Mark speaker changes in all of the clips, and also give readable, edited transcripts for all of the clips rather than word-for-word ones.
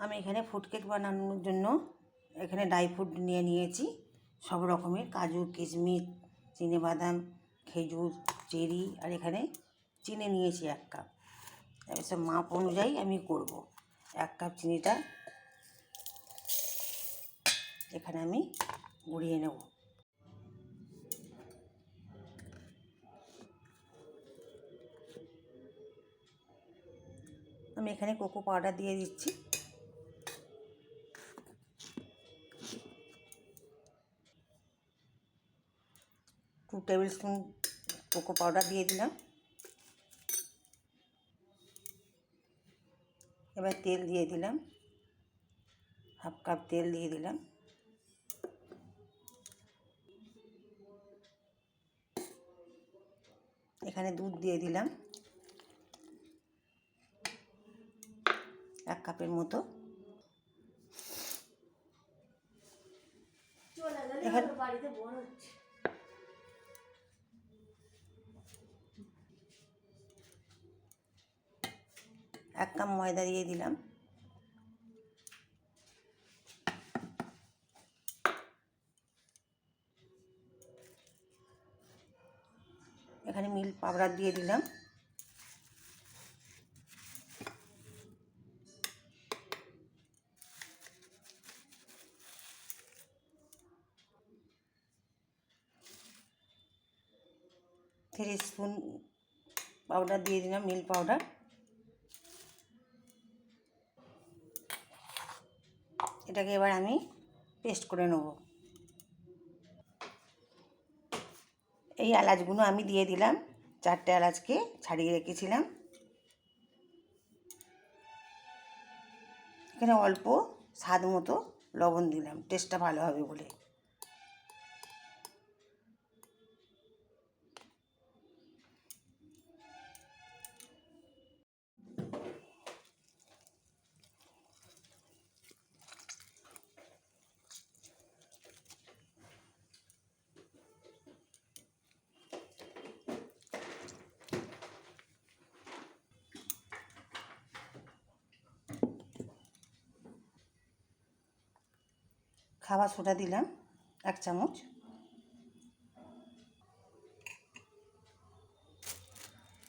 Speaker 1: আমি এখানে food cake বানানোর জন্য এখানে ড্রাই ফ্রুট নিয়ে নিয়েছি সব রকমের, কাজু, কিশমিশ, চিনেবাদাম, খেজুর, চেরি, আর এখানে চিনি নিয়েছি 1 কাপ। এসব মাপ অনুযায়ী আমি করব। 1 কাপ চিনিটা এখানে আমি গুঁড়িয়ে নেব। আমি এখানে কোকো পাউডার দিয়ে দিচ্ছি। Two tablespoon cocoa powder দিয়ে দিলাম। এবার তেল দিয়ে দিলাম, 1/2 কাপ তেল দিয়ে দিলাম। এখানে দুধ দিয়ে দিলাম 1 কাপের মতো। এখানে 1 কাপ ময়দা দিয়ে দিলাম। এখানে মিল্ক পাউডার দিয়ে দিলাম। থ্রি স্পুন পাউডার দিয়ে দিলাম, মিল্ক পাউডার। এটাকে এবার আমি পেস্ট করে নেব। এই এলাচগুলো আমি দিয়ে দিলাম, 4টে এলাচকে ছাড়িয়ে রেখেছিলাম। এখানে অল্প স্বাদ মতো লবণ দিলাম, টেস্টটা ভালো হবে বলে। খাবার সোডা দিলাম 1 চামচ।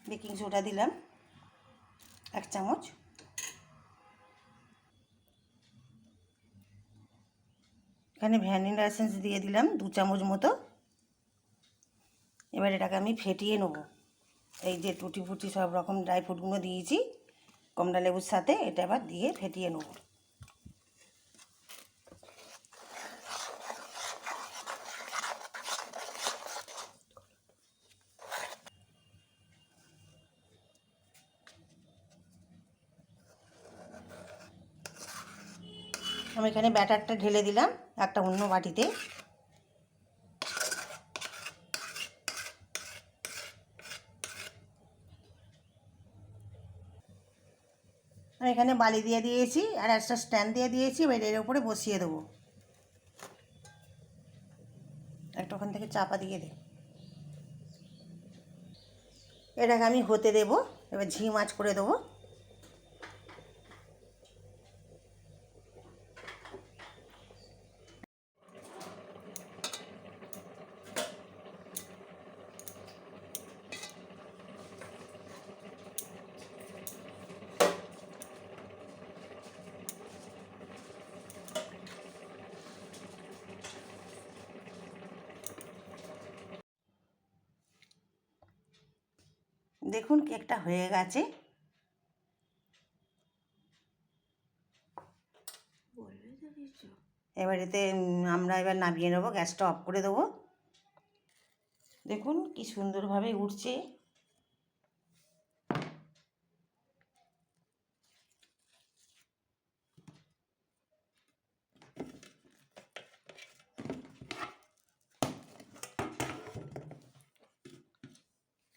Speaker 1: বেকিং সোডা দিলাম 1 চামচ। এখানে ভ্যানিলা এসেন্স দিয়ে দিলাম 2 চামচ মতো। এবার এটাকে আমি ফেটিয়ে নেব। এই যে টুটি ফুটি সব রকম ড্রাই ফ্রুটগুলো দিয়েছি কমলা লেবুর সাথে, এটা এবার দিয়ে ফেটিয়ে নেব। আমি এখানে ব্যাটারটা ঢেলে দিলাম একটা অন্য বাটিতে। আমি এখানে বালি দিয়ে দিয়েছি আর একটা স্ট্যান্ড দিয়ে দিয়েছি। এবার এর উপরে বসিয়ে দেবো। একটা ওখান থেকে চাপা দিয়ে দে। এটাকে আমি হতে দেবো। এবার ঝিম আঁচ করে দেবো। দেখুন কেকটা হয়ে গেছে। এবার এতে আমরা এবার নামিয়ে নেবো, গ্যাসটা অফ করে দেবো। দেখুন কি সুন্দরভাবে উঠছে।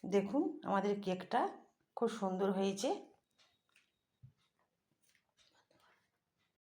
Speaker 1: দেখুন আমাদের কেকটা খুব সুন্দর হয়েছে।